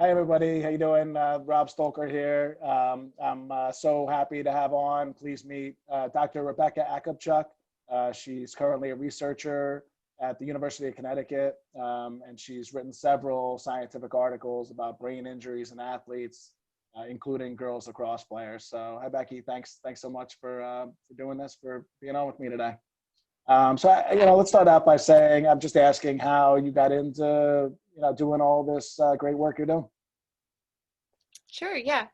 Hi, everybody. How you doing? Rob Stolker here. I'm so happy to have on. Please meet Dr. Rebecca Acabchuk. She's currently a researcher at the University of Connecticut, and she's written several scientific articles about brain injuries in athletes, including girls lacrosse players. So, hi, Becky. Thanks so much for doing this, for being on with me today. Let's start out by saying I'm just asking how you got into doing all this great work you're doing. Sure, yeah.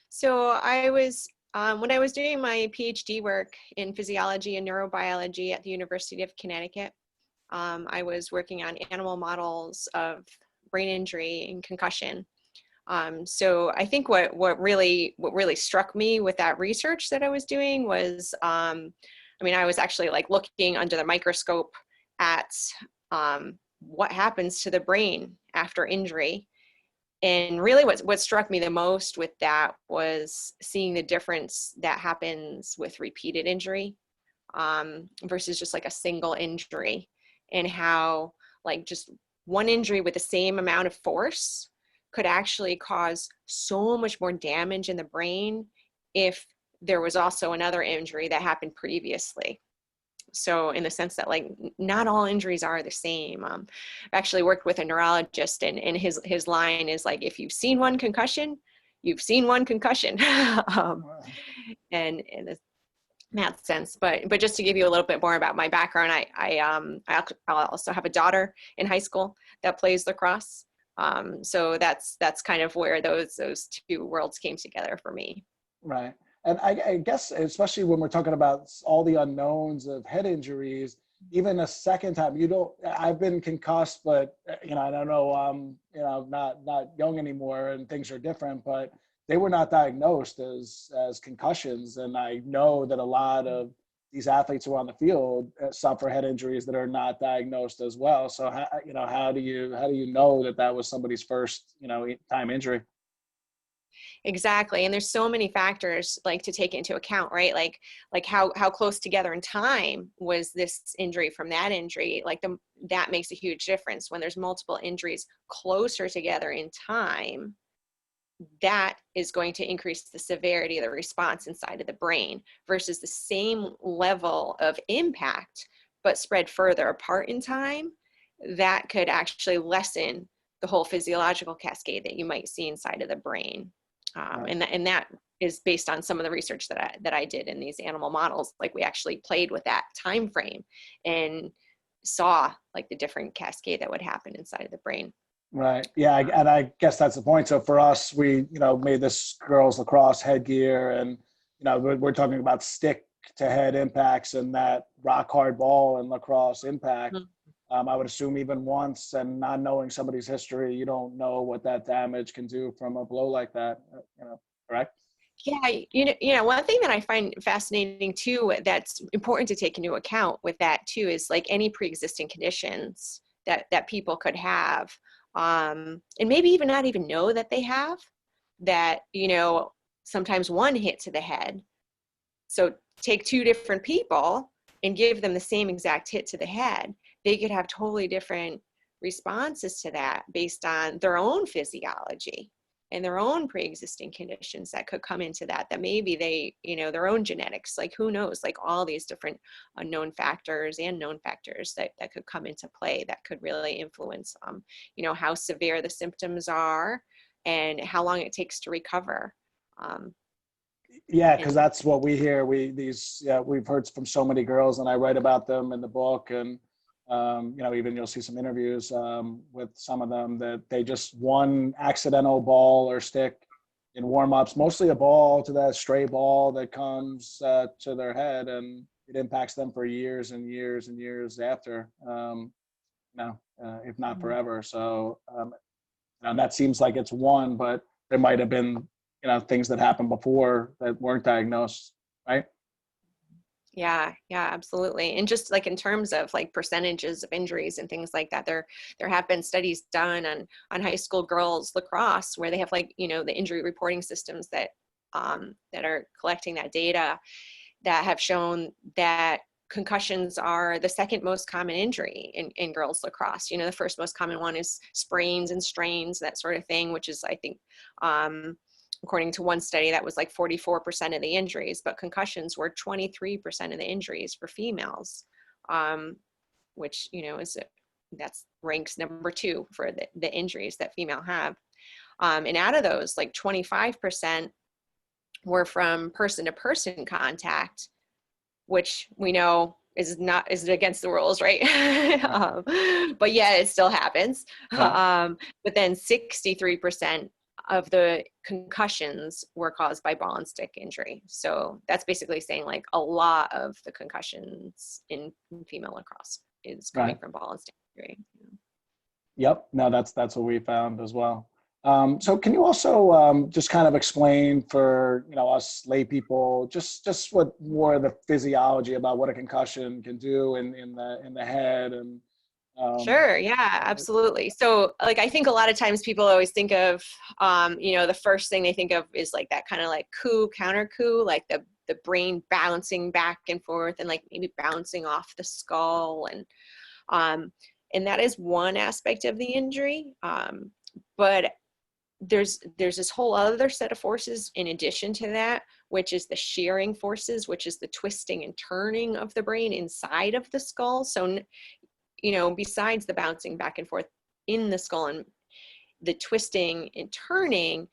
So I was, when I was doing my PhD work in physiology and neurobiology at the University of Connecticut, I was working on animal models of brain injury and concussion. So I think what really struck me with that research that I was doing was, I was actually like looking under the microscope at what happens to the brain after injury. And really what struck me the most with that was seeing the difference that happens with repeated injury versus just like a single injury, and how like just one injury with the same amount of force could actually cause so much more damage in the brain if there was also another injury that happened previously. So in the sense that like not all injuries are the same. I've actually worked with a neurologist, and his line is like, if you've seen one concussion, you've seen one concussion. And in that sense, but just to give you a little bit more about my background, I also have a daughter in high school that plays lacrosse. So that's kind of where those two worlds came together for me. Right. And I guess, especially when we're talking about all the unknowns of head injuries, even a second time, I've been concussed, but, I don't know, not young anymore and things are different, but they were not diagnosed as concussions. And I know that a lot of these athletes who are on the field suffer head injuries that are not diagnosed as well. So, how do you know that was somebody's first, time injury? Exactly. And there's so many factors like to take into account, right? Like how close together in time was this injury from that injury? That makes a huge difference. When there's multiple injuries closer together in time, that is going to increase the severity of the response inside of the brain versus the same level of impact, but spread further apart in time. That could actually lessen the whole physiological cascade that you might see inside of the brain. Right. And that is based on some of the research that I did in these animal models. Like we actually played with that time frame and saw like the different cascade that would happen inside of the brain. Right. Yeah. And I guess that's the point. So for us, we, made this girls lacrosse headgear, and, we're talking about stick to head impacts and that rock hard ball and lacrosse impact. Mm-hmm. I would assume even once, and not knowing somebody's history, you don't know what that damage can do from a blow like that, correct? Yeah, one thing that I find fascinating too, that's important to take into account with that too, is like any pre-existing conditions that people could have, and maybe even not even know that they have, that, sometimes one hit to the head. So take two different people and give them the same exact hit to the head. They could have totally different responses to that based on their own physiology and their own pre-existing conditions that could come into that maybe they, their own genetics, like who knows, like all these different unknown factors and known factors that could come into play that could really influence, how severe the symptoms are and how long it takes to recover. Yeah, because that's what we hear. We've heard from so many girls, and I write about them in the book, and even you'll see some interviews with some of them that they just one accidental ball or stick in warm-ups, mostly a ball to that stray ball that comes to their head, and it impacts them for years and years and years after, if not forever. So, that seems like it's one, but there might have been, things that happened before that weren't diagnosed, right? Yeah, absolutely. And just like in terms of like percentages of injuries and things like that, there have been studies done on high school girls lacrosse where they have like, the injury reporting systems that are collecting that data, that have shown that concussions are the second most common injury in girls lacrosse. You know, the first most common one is sprains and strains, that sort of thing, which is, I think, according to one study, that was like 44% of the injuries, but concussions were 23% of the injuries for females, which, you know, that's ranks number 2 for the injuries that female have. And out of those, like 25% were from person-to-person contact, which we know is against the rules, right? But yeah, it still happens. Yeah. But then 63% of the concussions were caused by ball and stick injury. So that's basically saying like a lot of the concussions in female lacrosse is coming Right. from ball and stick injury. Yep. No, that's what we found as well. So can you also just kind of explain for, you know, us lay people just what more of the physiology about what a concussion can do in the head and Sure. Yeah, absolutely. So like, I think a lot of times people always think of, you know, the first thing they think of is like that kind of like counter coup, like the brain bouncing back and forth and like maybe bouncing off the skull. And that is one aspect of the injury. But there's this whole other set of forces in addition to that, which is the shearing forces, which is the twisting and turning of the brain inside of the skull. So, you know, besides the bouncing back and forth in the skull, and the twisting and turning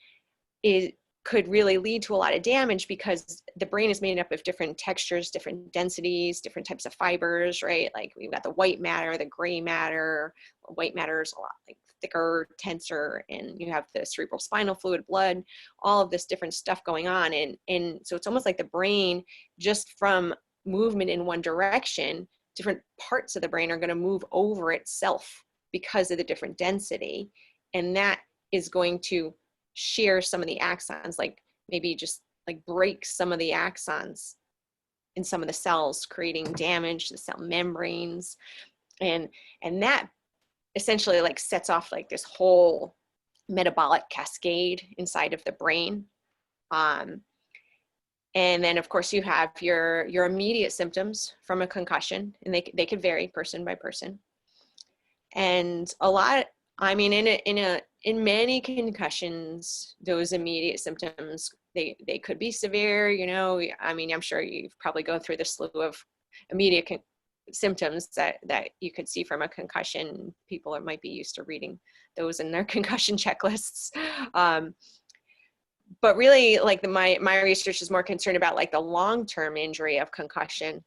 could really lead to a lot of damage, because the brain is made up of different textures, different densities, different types of fibers, right? Like we've got the white matter, the gray matter. White matter is a lot like thicker, tenser, and you have the cerebral spinal fluid, blood, all of this different stuff going on. And so it's almost like the brain, just from movement in one direction, different parts of the brain are going to move over itself because of the different density. And that is going to shear some of the axons, like maybe just like break some of the axons in some of the cells, creating damage to the cell membranes. And that essentially like sets off like this whole metabolic cascade inside of the brain. And then of course you have your immediate symptoms from a concussion, and they could vary person by person. And a lot, I mean, in many concussions, those immediate symptoms, they could be severe, you know. I mean, I'm sure you've probably gone through the slew of immediate symptoms that you could see from a concussion. People might be used to reading those in their concussion checklists. But really, like my research is more concerned about like the long-term injury of concussion,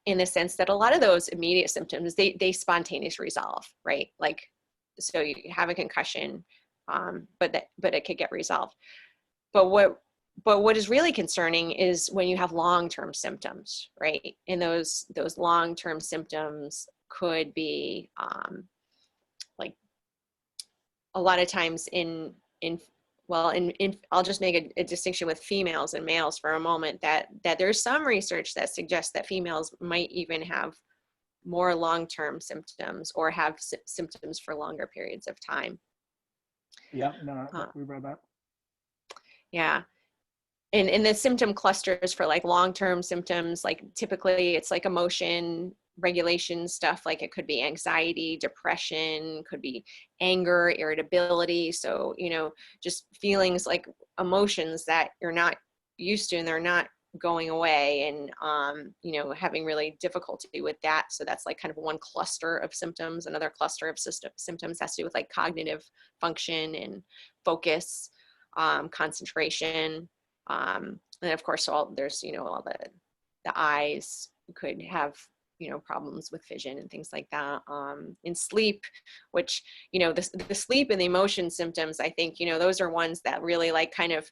in the sense that a lot of those immediate symptoms, they spontaneously resolve, right? Like, so you have a concussion, but it could get resolved. But what is really concerning is when you have long-term symptoms, right? And those long-term symptoms could be like a lot of times I'll just make a distinction with females and males for a moment, that there's some research that suggests that females might even have more long-term symptoms or have symptoms for longer periods of time. yeah, no, we read that. Yeah. And the symptom clusters for like long-term symptoms, like typically it's like emotion regulation stuff, like it could be anxiety, depression, could be anger, irritability. So, you know, just feelings like emotions that you're not used to and they're not going away, and you know, having really difficulty with that. So that's like kind of one cluster of symptoms. Another cluster of symptoms has to do with like cognitive function and focus, concentration. And of course, there's, you know, all the eyes could have, you know, problems with vision and things like that. In sleep, which, you know, the sleep and the emotion symptoms, I think, you know, those are ones that really like kind of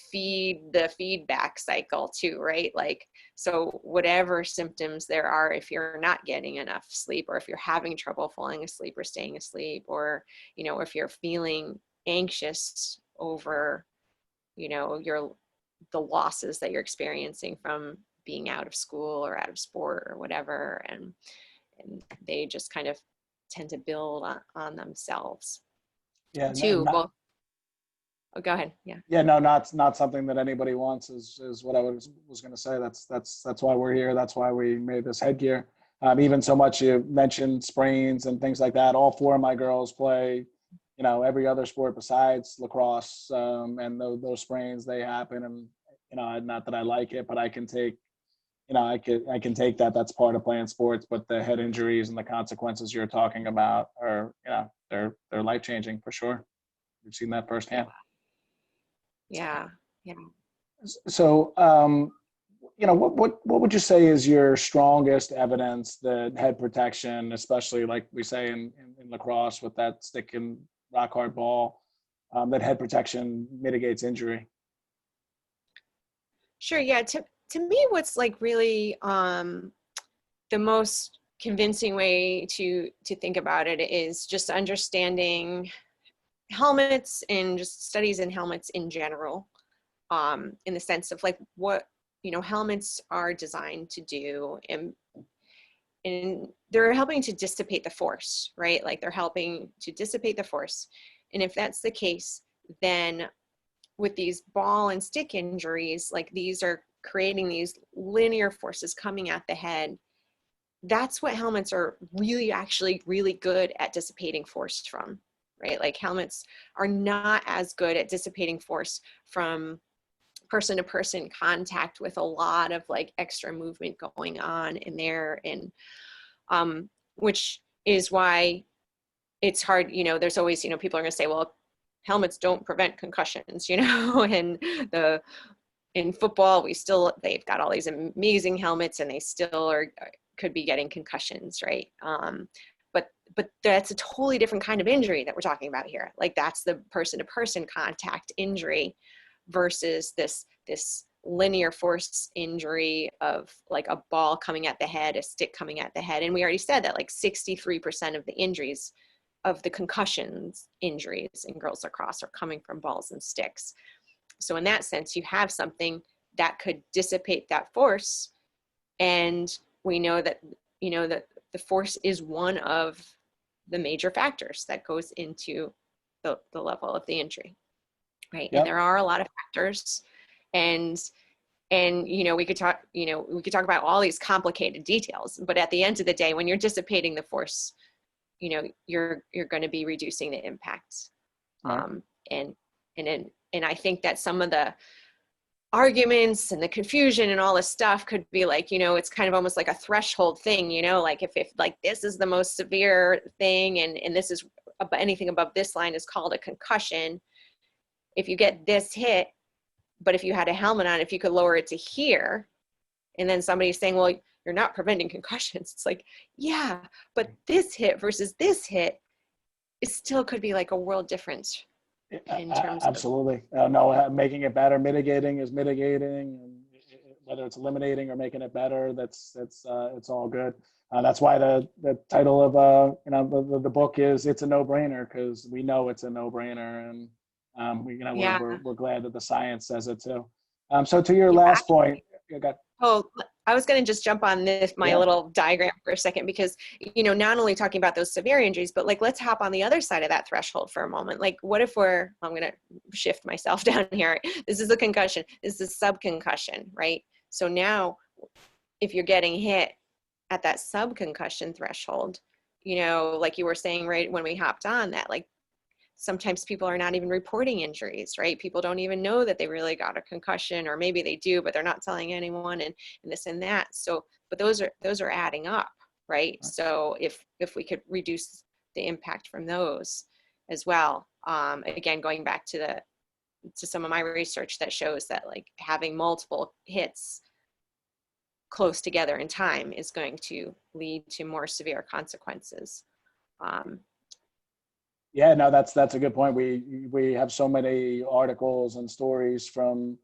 feed the feedback cycle too, right? Like, so whatever symptoms there are, if you're not getting enough sleep, or if you're having trouble falling asleep or staying asleep, or, you know, if you're feeling anxious over, you know, the losses that you're experiencing from being out of school or out of sport or whatever, and they just kind of tend to build on themselves Yeah, too. Well, Oh, go ahead. Yeah. Yeah, no, not something that anybody wants is what I was going to say. That's why we're here. That's why we made this headgear. Even so much you mentioned sprains and things like that. All four of my girls play, every other sport besides lacrosse. And those sprains, they happen. And, not that I like it, but I can take, I can take that. That's part of playing sports. But the head injuries and the consequences you're talking about are, they're life-changing for sure. We've seen that firsthand. Yeah. Yeah. So, what would you say is your strongest evidence that head protection, especially like we say in lacrosse with that stick and rock hard ball, that head protection mitigates injury? Sure. Yeah. To me, what's like really the most convincing way to think about it is just understanding helmets and just studies in helmets in general, in the sense of like what helmets are designed to do, and they're helping to dissipate the force, right? Like they're helping to dissipate the force. And if that's the case, then with these ball and stick injuries, like these are creating these linear forces coming at the head. That's what helmets are really actually really good at dissipating force from, right? Like helmets are not as good at dissipating force from person to person contact with a lot of like extra movement going on in there. And which is why it's hard, there's always, people are going to say, well, helmets don't prevent concussions, and in football, they've got all these amazing helmets and they still could be getting concussions, right? But that's a totally different kind of injury that we're talking about here. Like that's the person to person contact injury versus this linear force injury of like a ball coming at the head, a stick coming at the head. And we already said that like 63% of the injuries of the concussions injuries in girls lacrosse are coming from balls and sticks. So in that sense, you have something that could dissipate that force. And we know that, that the force is one of the major factors that goes into the level of the injury, right? Yep. And there are a lot of factors. And we could talk about all these complicated details, but at the end of the day, when you're dissipating the force, you're going to be reducing the impact. Right. And I think that some of the arguments and the confusion and all this stuff could be like, it's kind of almost like a threshold thing, like if like this is the most severe thing and this is anything above this line is called a concussion. If you get this hit, but if you had a helmet on, if you could lower it to here, and then somebody's saying, well, you're not preventing concussions. It's like, yeah, but this hit versus this hit, it still could be like a world difference in terms Absolutely. No, making it better, mitigating is mitigating, and whether it's eliminating or making it better, it's all good. That's why the title of the book is "It's a No-Brainer," because we know it's a no-brainer, and we're glad that the science says it too. So to your last point, you got. Oh, I was going to just jump on my little diagram for a second, because, not only talking about those severe injuries, but like, let's hop on the other side of that threshold for a moment. Like, what if I'm going to shift myself down here. This is a concussion. This is subconcussion, right? So now if you're getting hit at that subconcussion threshold, like you were saying, right, when we hopped on that, like, sometimes people are not even reporting injuries, right? People don't even know that they really got a concussion, or maybe they do, but they're not telling anyone, and this and that. So, but those are adding up, right? So if we could reduce the impact from those as well, again, going back to some of my research that shows that like having multiple hits close together in time is going to lead to more severe consequences. Yeah, no, that's a good point. We have so many articles and stories from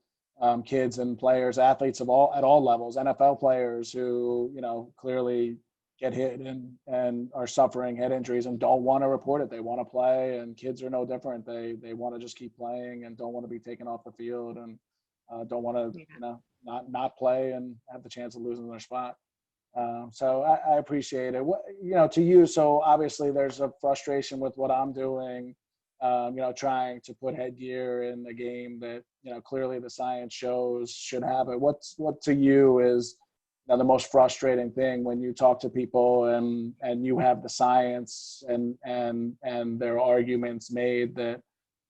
kids and players, athletes at all levels, NFL players who clearly get hit and are suffering head injuries and don't want to report it. They want to play, and kids are no different. They want to just keep playing and don't want to be taken off the field, and don't want to not play and have the chance of losing their spot. So I appreciate it. To you, so obviously there's a frustration with what I'm doing, trying to put headgear in a game that, clearly the science shows should have it. What to you is the most frustrating thing when you talk to people and you have the science and there are arguments made that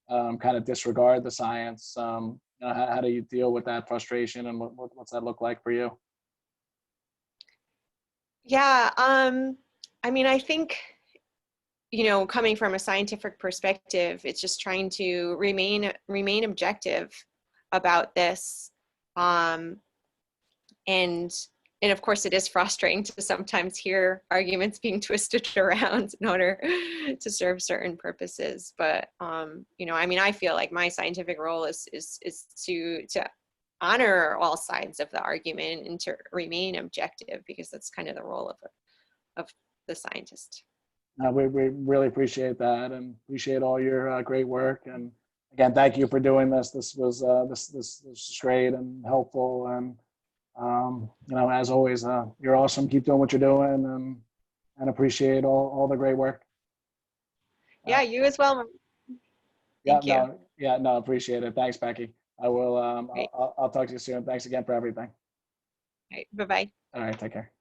kind of disregard the science. How do you deal with that frustration, and what's that look like for you? Yeah, I mean, I think, coming from a scientific perspective, it's just trying to remain objective about this. And and of course it is frustrating to sometimes hear arguments being twisted around in order to serve certain purposes. But I mean, I feel like my scientific role is to honor all sides of the argument and to remain objective, because that's kind of the role of the scientist. We really appreciate that and appreciate all your great work. And again, thank you for doing this. This was this was great and helpful. And as always, you're awesome. Keep doing what you're doing, and appreciate all the great work. Yeah, you as well. Thank you. No, appreciate it. Thanks, Becky. I will. Right. I'll talk to you soon. Thanks again for everything. Right. Bye-bye. All right, take care.